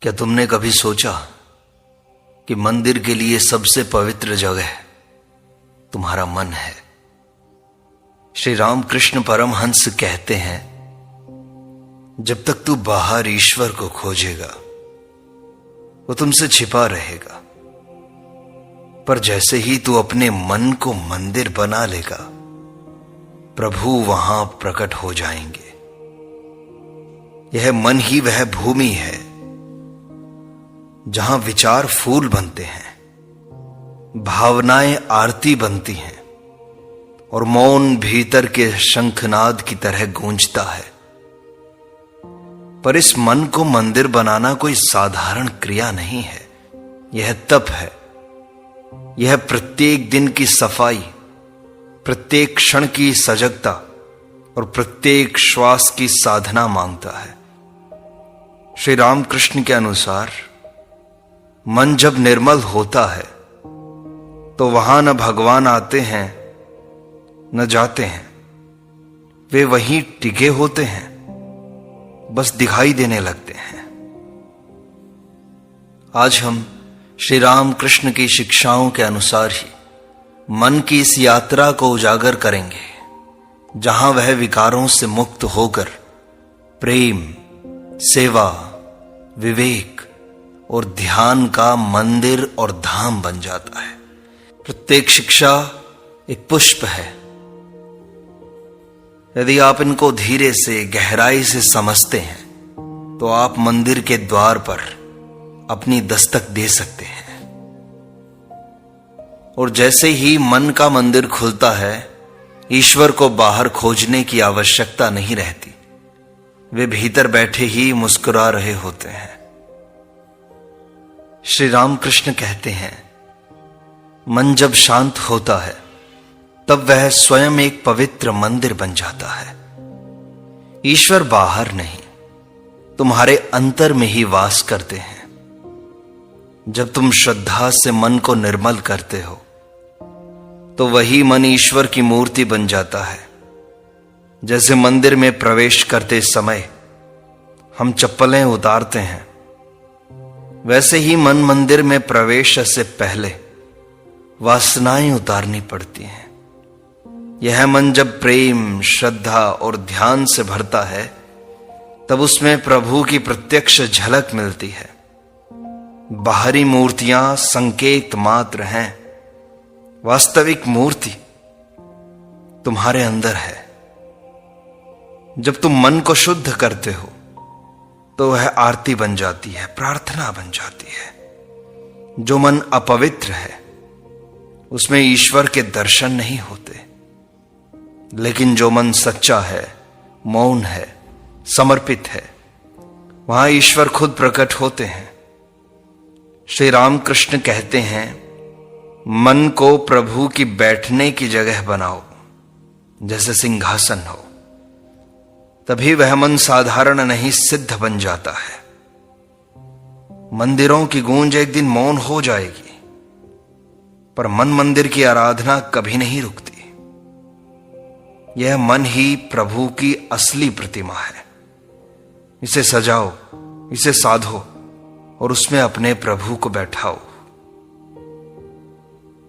क्या तुमने कभी सोचा कि मंदिर के लिए सबसे पवित्र जगह तुम्हारा मन है? श्री रामकृष्ण परमहंस कहते हैं, जब तक तू बाहर ईश्वर को खोजेगा वो तुमसे छिपा रहेगा, पर जैसे ही तू अपने मन को मंदिर बना लेगा प्रभु वहां प्रकट हो जाएंगे। यह मन ही वह भूमि है जहां विचार फूल बनते हैं, भावनाएं आरती बनती हैं और मौन भीतर के शंखनाद की तरह गूंजता है। पर इस मन को मंदिर बनाना कोई साधारण क्रिया नहीं है, यह तप है। यह प्रत्येक दिन की सफाई, प्रत्येक क्षण की सजगता और प्रत्येक श्वास की साधना मांगता है। श्री रामकृष्ण के अनुसार मन जब निर्मल होता है तो वहां न भगवान आते हैं न जाते हैं, वे वहीं टिके होते हैं, बस दिखाई देने लगते हैं। आज हम श्री रामकृष्ण की शिक्षाओं के अनुसार ही मन की इस यात्रा को उजागर करेंगे, जहां वह विकारों से मुक्त होकर प्रेम, सेवा, विवेक और ध्यान का मंदिर और धाम बन जाता है। प्रत्येक शिक्षा एक पुष्प है। यदि आप इनको धीरे से गहराई से समझते हैं तो आप मंदिर के द्वार पर अपनी दस्तक दे सकते हैं। और जैसे ही मन का मंदिर खुलता है, ईश्वर को बाहर खोजने की आवश्यकता नहीं रहती, वे भीतर बैठे ही मुस्कुरा रहे होते हैं। श्री रामकृष्ण कहते हैं, मन जब शांत होता है तब वह स्वयं एक पवित्र मंदिर बन जाता है। ईश्वर बाहर नहीं, तुम्हारे अंतर में ही वास करते हैं। जब तुम श्रद्धा से मन को निर्मल करते हो तो वही मन ईश्वर की मूर्ति बन जाता है। जैसे मंदिर में प्रवेश करते समय हम चप्पलें उतारते हैं, वैसे ही मन मंदिर में प्रवेश से पहले वासनाएं उतारनी पड़ती हैं। यह मन जब प्रेम, श्रद्धा और ध्यान से भरता है तब उसमें प्रभु की प्रत्यक्ष झलक मिलती है। बाहरी मूर्तियां संकेत मात्र हैं, वास्तविक मूर्ति तुम्हारे अंदर है। जब तुम मन को शुद्ध करते हो तो वह आरती बन जाती है, प्रार्थना बन जाती है। जो मन अपवित्र है उसमें ईश्वर के दर्शन नहीं होते, लेकिन जो मन सच्चा है, मौन है, समर्पित है, वहां ईश्वर खुद प्रकट होते हैं। श्री रामकृष्ण कहते हैं, मन को प्रभु की बैठने की जगह बनाओ, जैसे सिंहासन हो, तभी वह मन साधारण नहीं सिद्ध बन जाता है। मंदिरों की गूंज एक दिन मौन हो जाएगी, पर मन मंदिर की आराधना कभी नहीं रुकती। यह मन ही प्रभु की असली प्रतिमा है। इसे सजाओ, इसे साधो और उसमें अपने प्रभु को बैठाओ।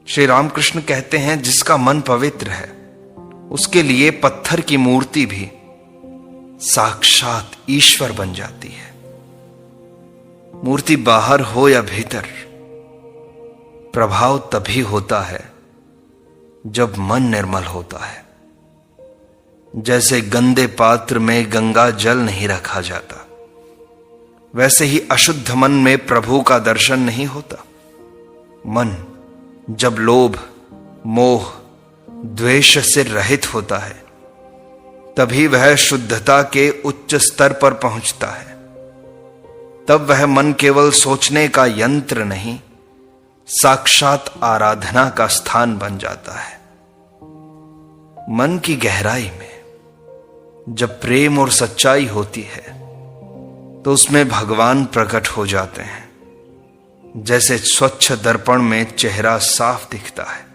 श्री रामकृष्ण कहते हैं, जिसका मन पवित्र है उसके लिए पत्थर की मूर्ति भी साक्षात ईश्वर बन जाती है। मूर्ति बाहर हो या भीतर, प्रभाव तभी होता है जब मन निर्मल होता है। जैसे गंदे पात्र में गंगा जल नहीं रखा जाता, वैसे ही अशुद्ध मन में प्रभु का दर्शन नहीं होता। मन जब लोभ, मोह, द्वेष से रहित होता है तभी वह शुद्धता के उच्च स्तर पर पहुंचता है। तब वह मन केवल सोचने का यंत्र नहीं, साक्षात आराधना का स्थान बन जाता है। मन की गहराई में जब प्रेम और सच्चाई होती है तो उसमें भगवान प्रकट हो जाते हैं। जैसे स्वच्छ दर्पण में चेहरा साफ दिखता है,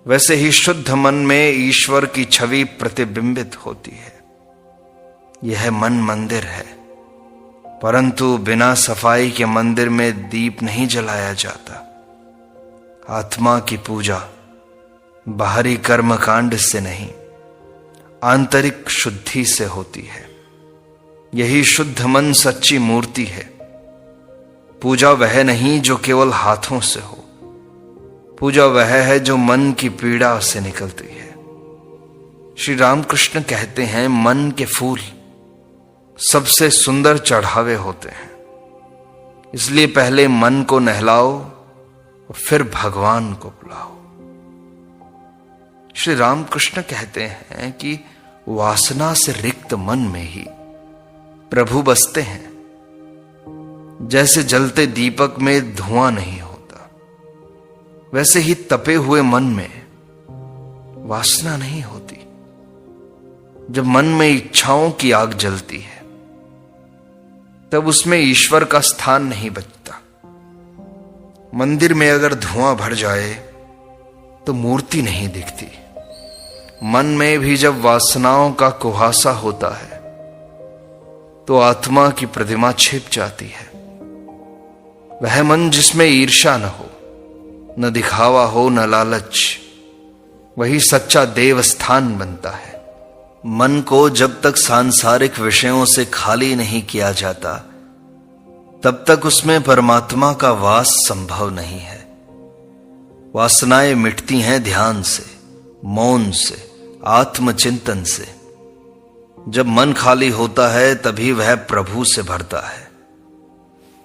वैसे ही शुद्ध मन में ईश्वर की छवि प्रतिबिंबित होती है। यह मन मंदिर है, परंतु बिना सफाई के मंदिर में दीप नहीं जलाया जाता। आत्मा की पूजा बाहरी कर्मकांड से नहीं, आंतरिक शुद्धि से होती है। यही शुद्ध मन सच्ची मूर्ति है। पूजा वह नहीं जो केवल हाथों से हो, पूजा वह है जो मन की पीड़ा से निकलती है। श्री रामकृष्ण कहते हैं, मन के फूल सबसे सुंदर चढ़ावे होते हैं, इसलिए पहले मन को नहलाओ और फिर भगवान को बुलाओ। श्री रामकृष्ण कहते हैं कि वासना से रिक्त मन में ही प्रभु बसते हैं। जैसे जलते दीपक में धुआं नहीं होता, वैसे ही तपे हुए मन में वासना नहीं होती। जब मन में इच्छाओं की आग जलती है, तब उसमें ईश्वर का स्थान नहीं बचता। मंदिर में अगर धुआं भर जाए तो मूर्ति नहीं दिखती। मन में भी जब वासनाओं का कुहासा होता है तो आत्मा की प्रतिमा छिप जाती है। वह मन जिसमें ईर्ष्या न हो, न दिखावा हो, न लालच, वही सच्चा देवस्थान बनता है। मन को जब तक सांसारिक विषयों से खाली नहीं किया जाता, तब तक उसमें परमात्मा का वास संभव नहीं है। वासनाएं मिटती हैं ध्यान से, मौन से, आत्मचिंतन से। जब मन खाली होता है तभी वह प्रभु से भरता है।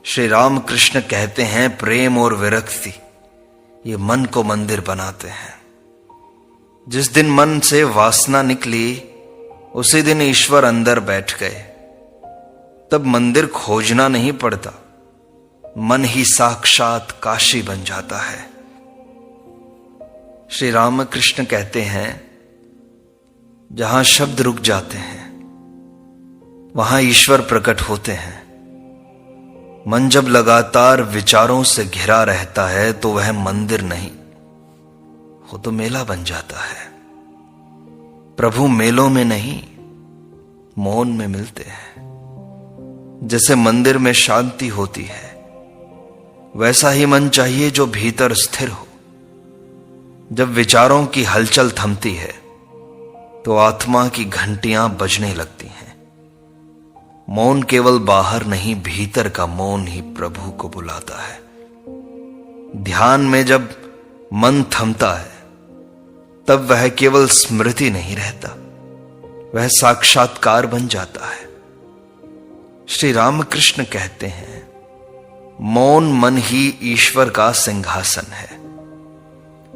श्री रामकृष्ण कहते हैं, प्रेम और विरक्ति ये मन को मंदिर बनाते हैं। जिस दिन मन से वासना निकली, उसी दिन ईश्वर अंदर बैठ गए। तब मंदिर खोजना नहीं पड़ता, मन ही साक्षात काशी बन जाता है। श्री रामकृष्ण कहते हैं, जहां शब्द रुक जाते हैं वहां ईश्वर प्रकट होते हैं। मन जब लगातार विचारों से घिरा रहता है तो वह मंदिर नहीं, वो तो मेला बन जाता है। प्रभु मेलों में नहीं, मौन में मिलते हैं। जैसे मंदिर में शांति होती है, वैसा ही मन चाहिए जो भीतर स्थिर हो। जब विचारों की हलचल थमती है तो आत्मा की घंटियां बजने लगती हैं। मौन केवल बाहर नहीं, भीतर का मौन ही प्रभु को बुलाता है। ध्यान में जब मन थमता है, तब वह केवल स्मृति नहीं रहता, वह साक्षात्कार बन जाता है। श्री रामकृष्ण कहते हैं, मौन मन ही ईश्वर का सिंहासन है।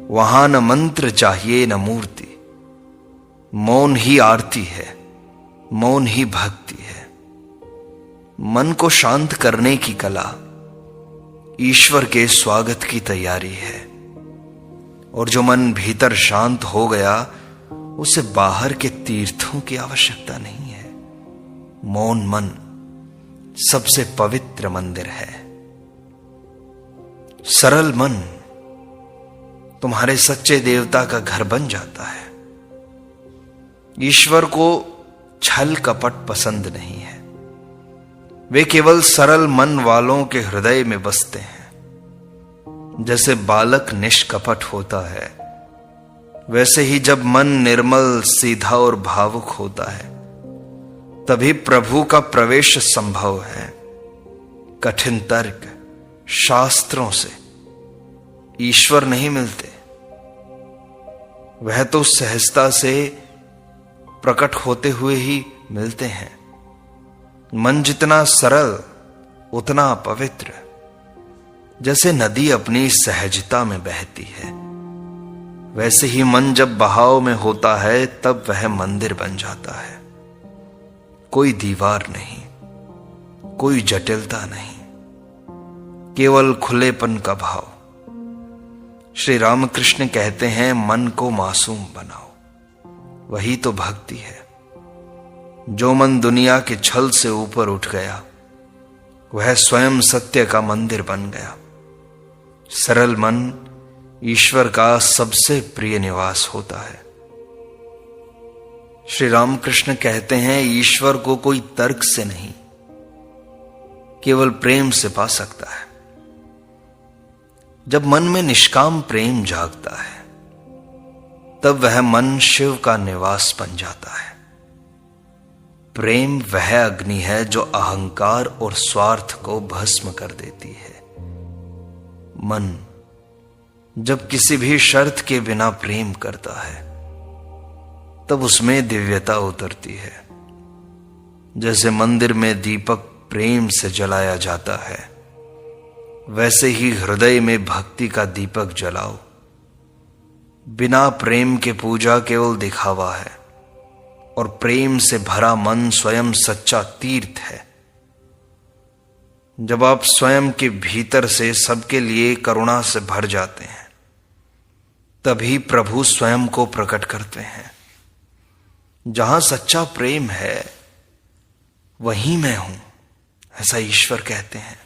वहां न मंत्र चाहिए न मूर्ति, मौन ही आरती है, मौन ही भक्ति है। मन को शांत करने की कला ईश्वर के स्वागत की तैयारी है। और जो मन भीतर शांत हो गया, उसे बाहर के तीर्थों की आवश्यकता नहीं है। मौन मन सबसे पवित्र मंदिर है। सरल मन तुम्हारे सच्चे देवता का घर बन जाता है। ईश्वर को छल कपट पसंद नहीं है। वे केवल सरल मन वालों के हृदय में बसते हैं। जैसे बालक निष्कपट होता है, वैसे ही जब मन निर्मल, सीधा और भावुक होता है, तभी प्रभु का प्रवेश संभव है। कठिन तर्क, शास्त्रों से ईश्वर नहीं मिलते, वह तो सहजता से प्रकट होते हुए ही मिलते हैं। मन जितना सरल उतना पवित्र। जैसे नदी अपनी सहजता में बहती है, वैसे ही मन जब बहाव में होता है तब वह मंदिर बन जाता है। कोई दीवार नहीं, कोई जटिलता नहीं, केवल खुलेपन का भाव। श्री रामकृष्ण कहते हैं, मन को मासूम बनाओ, वही तो भक्ति है। जो मन दुनिया के छल से ऊपर उठ गया, वह स्वयं सत्य का मंदिर बन गया। सरल मन ईश्वर का सबसे प्रिय निवास होता है। श्री रामकृष्ण कहते हैं, ईश्वर को कोई तर्क से नहीं, केवल प्रेम से पा सकता है। जब मन में निष्काम प्रेम जागता है तब वह मन शिव का निवास बन जाता है। प्रेम वह अग्नि है जो अहंकार और स्वार्थ को भस्म कर देती है। मन जब किसी भी शर्त के बिना प्रेम करता है तब उसमें दिव्यता उतरती है। जैसे मंदिर में दीपक प्रेम से जलाया जाता है, वैसे ही हृदय में भक्ति का दीपक जलाओ। बिना प्रेम के पूजा केवल दिखावा है और प्रेम से भरा मन स्वयं सच्चा तीर्थ है। जब आप स्वयं के भीतर से सबके लिए करुणा से भर जाते हैं तभी प्रभु स्वयं को प्रकट करते हैं। जहां सच्चा प्रेम है वहीं मैं हूं, ऐसा ईश्वर कहते हैं।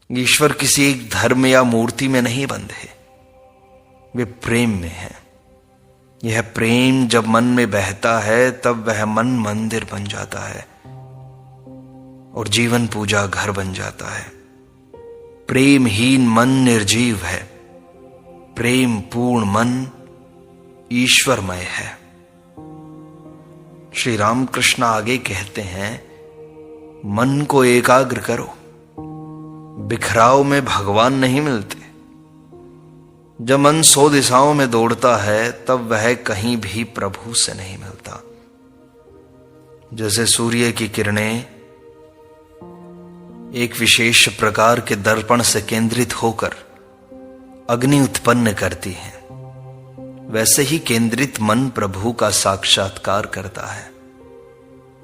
ईश्वर किसी एक धर्म या मूर्ति में नहीं बंधे, वे प्रेम में है। यह प्रेम जब मन में बहता है तब वह मन मंदिर बन जाता है और जीवन पूजा घर बन जाता है। प्रेमहीन मन निर्जीव है, प्रेम पूर्ण मन ईश्वरमय है। श्री रामकृष्ण आगे कहते हैं, मन को एकाग्र करो, बिखराव में भगवान नहीं मिलते। जब मन 100 दिशाओं में दौड़ता है तब वह कहीं भी प्रभु से नहीं मिलता। जैसे सूर्य की किरणें एक विशेष प्रकार के दर्पण से केंद्रित होकर अग्नि उत्पन्न करती हैं, वैसे ही केंद्रित मन प्रभु का साक्षात्कार करता है।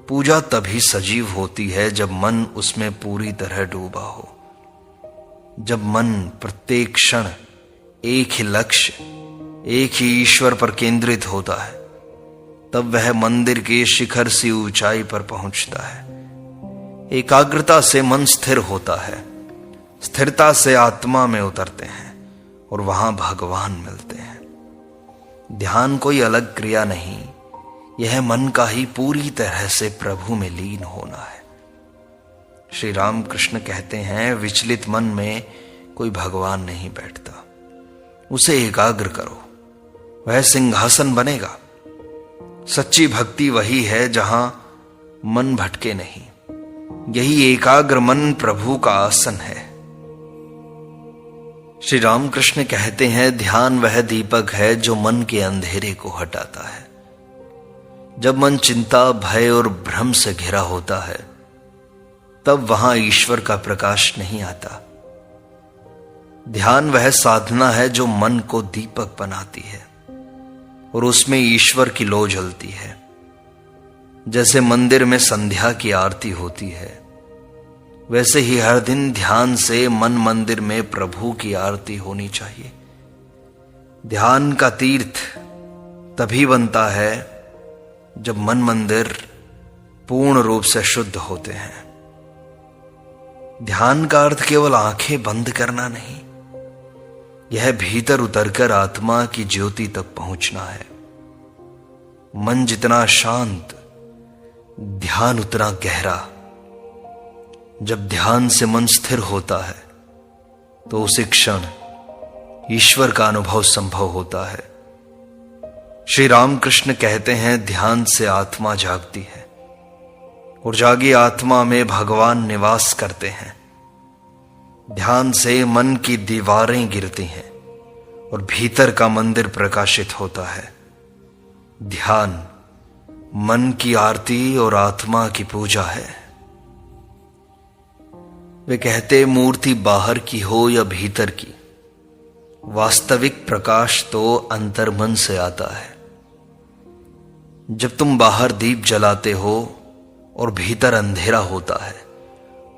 पूजा तभी सजीव होती है जब मन उसमें पूरी तरह डूबा हो। जब मन प्रत्येक क्षण एक ही लक्ष्य, एक ही ईश्वर पर केंद्रित होता है तब वह मंदिर के शिखर सी ऊंचाई पर पहुंचता है। एकाग्रता से मन स्थिर होता है, स्थिरता से आत्मा में उतरते हैं और वहां भगवान मिलते हैं। ध्यान कोई अलग क्रिया नहीं, यह मन का ही पूरी तरह से प्रभु में लीन होना है। श्री रामकृष्ण कहते हैं, विचलित मन में कोई भगवान नहीं बैठता, उसे एकाग्र करो, वह सिंहासन बनेगा। सच्ची भक्ति वही है जहां मन भटके नहीं। यही एकाग्र मन प्रभु का आसन है। श्री रामकृष्ण कहते हैं, ध्यान वह दीपक है जो मन के अंधेरे को हटाता है। जब मन चिंता, भय और भ्रम से घिरा होता है तब वहां ईश्वर का प्रकाश नहीं आता। ध्यान वह साधना है जो मन को दीपक बनाती है और उसमें ईश्वर की लौ जलती है। जैसे मंदिर में संध्या की आरती होती है, वैसे ही हर दिन ध्यान से मन मंदिर में प्रभु की आरती होनी चाहिए। ध्यान का तीर्थ तभी बनता है जब मन मंदिर पूर्ण रूप से शुद्ध होते हैं। ध्यान का अर्थ केवल आंखें बंद करना नहीं, यह भीतर उतरकर आत्मा की ज्योति तक पहुंचना है। मन जितना शांत, ध्यान उतना गहरा। जब ध्यान से मन स्थिर होता है तो उसी क्षण ईश्वर का अनुभव संभव होता है। श्री रामकृष्ण कहते हैं, ध्यान से आत्मा जागती है और जागी आत्मा में भगवान निवास करते हैं। ध्यान से मन की दीवारें गिरती हैं और भीतर का मंदिर प्रकाशित होता है। ध्यान मन की आरती और आत्मा की पूजा है। वे कहते, मूर्ति बाहर की हो या भीतर की, वास्तविक प्रकाश तो अंतर्मन से आता है। जब तुम बाहर दीप जलाते हो और भीतर अंधेरा होता है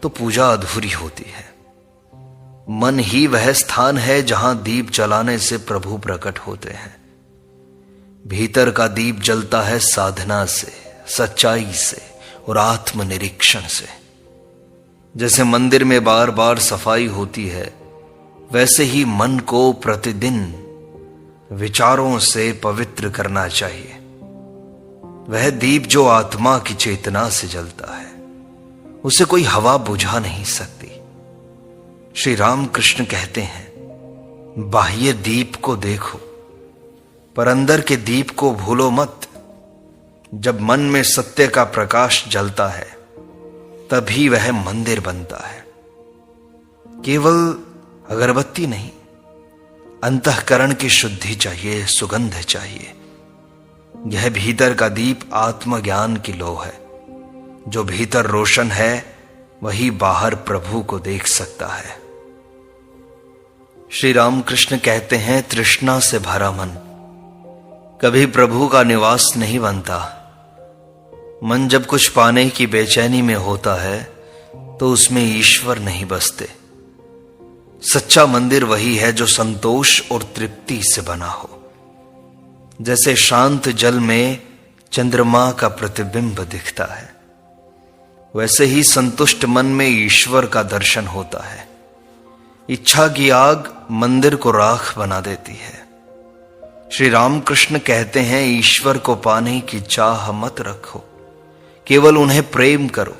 तो पूजा अधूरी होती है। मन ही वह स्थान है जहां दीप जलाने से प्रभु प्रकट होते हैं। भीतर का दीप जलता है साधना से, सच्चाई से और आत्मनिरीक्षण से। जैसे मंदिर में बार बार सफाई होती है, वैसे ही मन को प्रतिदिन विचारों से पवित्र करना चाहिए। वह दीप जो आत्मा की चेतना से जलता है उसे कोई हवा बुझा नहीं सकती। श्री राम कृष्ण कहते हैं, बाह्य दीप को देखो पर अंदर के दीप को भूलो मत। जब मन में सत्य का प्रकाश जलता है तभी वह मंदिर बनता है। केवल अगरबत्ती नहीं, अंतःकरण की शुद्धि चाहिए, सुगंध चाहिए। यह भीतर का दीप आत्मज्ञान की लौ है। जो भीतर रोशन है वही बाहर प्रभु को देख सकता है। श्री रामकृष्ण कहते हैं, तृष्णा से भरा मन कभी प्रभु का निवास नहीं बनता। मन जब कुछ पाने की बेचैनी में होता है तो उसमें ईश्वर नहीं बसते। सच्चा मंदिर वही है जो संतोष और तृप्ति से बना हो। जैसे शांत जल में चंद्रमा का प्रतिबिंब दिखता है, वैसे ही संतुष्ट मन में ईश्वर का दर्शन होता है। इच्छा की आग मंदिर को राख बना देती है। श्री रामकृष्ण कहते हैं, ईश्वर को पाने की चाह मत रखो, केवल उन्हें प्रेम करो।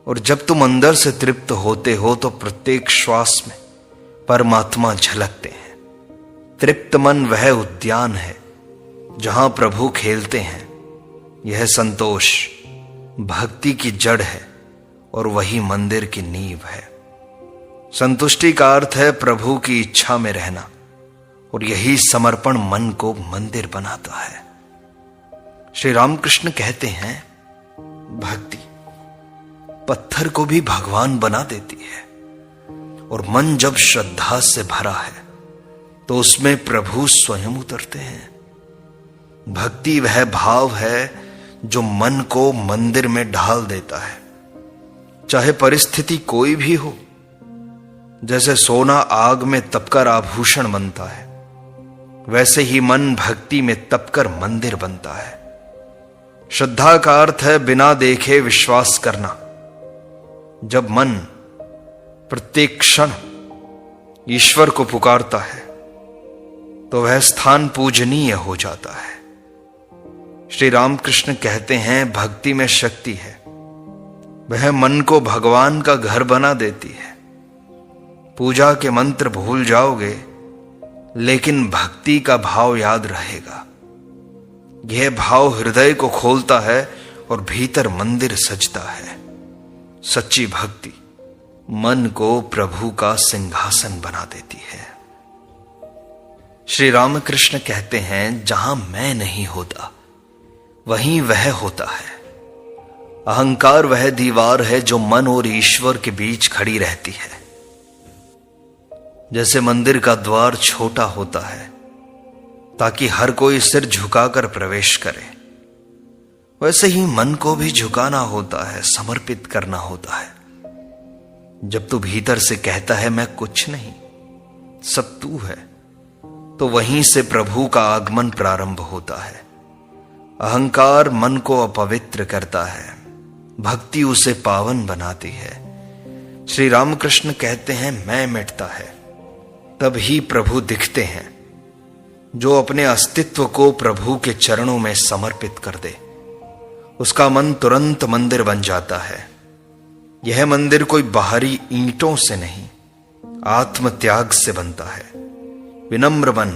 और जब तुम अंदर से तृप्त होते हो तो प्रत्येक श्वास में परमात्मा झलकते हैं। तृप्त मन वह उद्यान है जहां प्रभु खेलते हैं। यह संतोष भक्ति की जड़ है और वही मंदिर की नींव है। संतुष्टि का अर्थ है प्रभु की इच्छा में रहना, और यही समर्पण मन को मंदिर बनाता है। श्री रामकृष्ण कहते हैं, भक्ति पत्थर को भी भगवान बना देती है। और मन जब श्रद्धा से भरा है तो उसमें प्रभु स्वयं उतरते हैं। भक्ति वह भाव है जो मन को मंदिर में ढाल देता है, चाहे परिस्थिति कोई भी हो। जैसे सोना आग में तपकर आभूषण बनता है, वैसे ही मन भक्ति में तपकर मंदिर बनता है। श्रद्धा का अर्थ है बिना देखे विश्वास करना। जब मन प्रत्येक क्षण ईश्वर को पुकारता है तो वह स्थान पूजनीय हो जाता है। श्री रामकृष्ण कहते हैं, भक्ति में शक्ति है, वह मन को भगवान का घर बना देती है। पूजा के मंत्र भूल जाओगे लेकिन भक्ति का भाव याद रहेगा। यह भाव हृदय को खोलता है और भीतर मंदिर सजता है। सच्ची भक्ति मन को प्रभु का सिंहासन बना देती है। श्री रामकृष्ण कहते हैं, जहां मैं नहीं होता वहीं वह होता है। अहंकार वह दीवार है जो मन और ईश्वर के बीच खड़ी रहती है। जैसे मंदिर का द्वार छोटा होता है ताकि हर कोई सिर झुकाकर प्रवेश करे, वैसे ही मन को भी झुकाना होता है, समर्पित करना होता है। जब तू भीतर से कहता है मैं कुछ नहीं, सब तू है, तो वहीं से प्रभु का आगमन प्रारंभ होता है। अहंकार मन को अपवित्र करता है, भक्ति उसे पावन बनाती है। श्री रामकृष्ण कहते हैं, मैं मिटता है तब ही प्रभु दिखते हैं। जो अपने अस्तित्व को प्रभु के चरणों में समर्पित कर दे उसका मन तुरंत मंदिर बन जाता है। यह मंदिर कोई बाहरी ईंटों से नहीं, आत्म त्याग से बनता है। विनम्र मन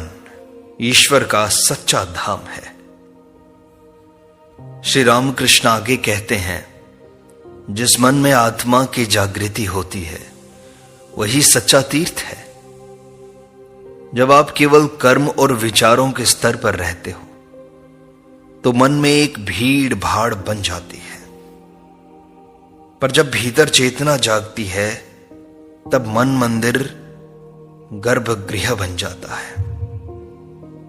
ईश्वर का सच्चा धाम है। श्री रामकृष्ण आगे कहते हैं, जिस मन में आत्मा की जागृति होती है वही सच्चा तीर्थ है। जब आप केवल कर्म और विचारों के स्तर पर रहते हो तो मन में एक भीड़ भाड़ बन जाती है, पर जब भीतर चेतना जागती है तब मन मंदिर गर्भगृह बन जाता है।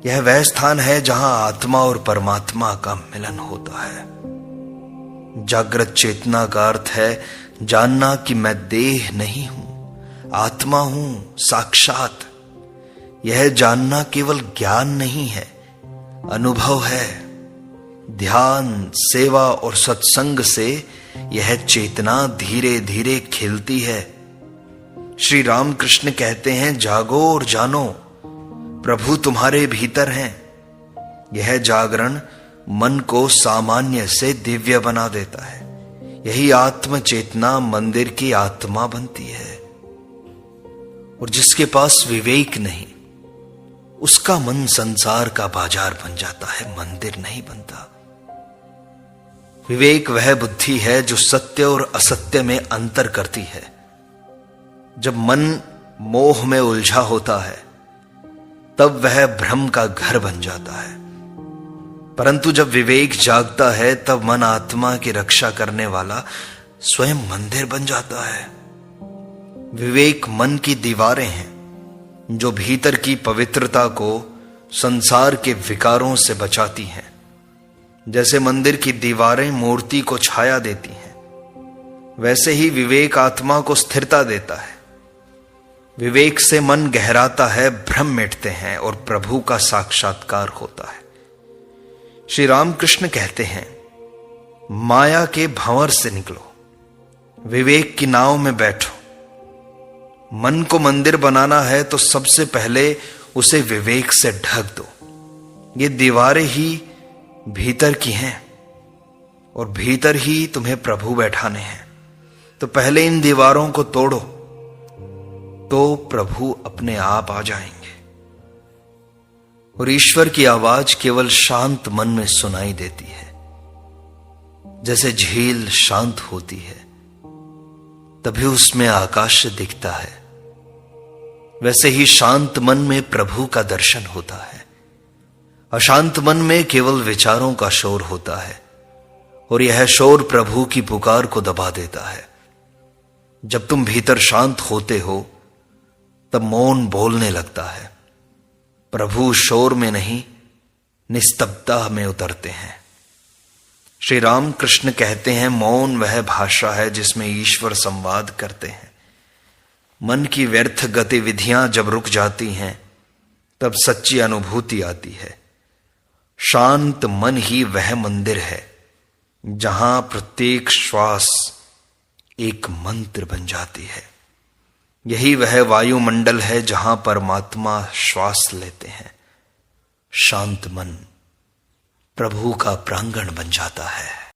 यह वह स्थान है जहां आत्मा और परमात्मा का मिलन होता है। जागृत चेतना का अर्थ है जानना कि मैं देह नहीं हूं, आत्मा हूं, साक्षात। यह जानना केवल ज्ञान नहीं है, अनुभव है। ध्यान, सेवा और सत्संग से यह चेतना धीरे धीरे खिलती है। श्री रामकृष्ण कहते हैं, जागो और जानो, प्रभु तुम्हारे भीतर हैं। यह जागरण मन को सामान्य से दिव्य बना देता है। यही आत्म चेतना मंदिर की आत्मा बनती है। और जिसके पास विवेक नहीं, उसका मन संसार का बाजार बन जाता है, मंदिर नहीं बनता। विवेक वह बुद्धि है जो सत्य और असत्य में अंतर करती है। जब मन मोह में उलझा होता है तब वह भ्रम का घर बन जाता है, परंतु जब विवेक जागता है तब मन आत्मा की रक्षा करने वाला स्वयं मंदिर बन जाता है। विवेक मन की दीवारें हैं जो भीतर की पवित्रता को संसार के विकारों से बचाती हैं। जैसे मंदिर की दीवारें मूर्ति को छाया देती हैं, वैसे ही विवेक आत्मा को स्थिरता देता है। विवेक से मन गहराता है, भ्रम मिटते हैं और प्रभु का साक्षात्कार होता है। श्री रामकृष्ण कहते हैं, माया के भंवर से निकलो, विवेक की नाव में बैठो। मन को मंदिर बनाना है तो सबसे पहले उसे विवेक से ढक दो। ये दीवारें ही भीतर की हैं और भीतर ही तुम्हें प्रभु बैठाने हैं। तो पहले इन दीवारों को तोड़ो तो प्रभु अपने आप आ जाएंगे। और ईश्वर की आवाज केवल शांत मन में सुनाई देती है। जैसे झील शांत होती है तभी उसमें आकाश दिखता है, वैसे ही शांत मन में प्रभु का दर्शन होता है। अशांत मन में केवल विचारों का शोर होता है और यह शोर प्रभु की पुकार को दबा देता है। जब तुम भीतर शांत होते हो तब मौन बोलने लगता है। प्रभु शोर में नहीं, निस्तब्धता में उतरते हैं। श्री राम कृष्ण कहते हैं, मौन वह भाषा है जिसमें ईश्वर संवाद करते हैं। मन की व्यर्थ गतिविधियां जब रुक जाती हैं तब सच्ची अनुभूति आती है। शांत मन ही वह मंदिर है जहां प्रत्येक श्वास एक मंत्र बन जाती है। यही वह वायुमंडल है जहां परमात्मा श्वास लेते हैं। शांत मन प्रभु का प्रांगण बन जाता है।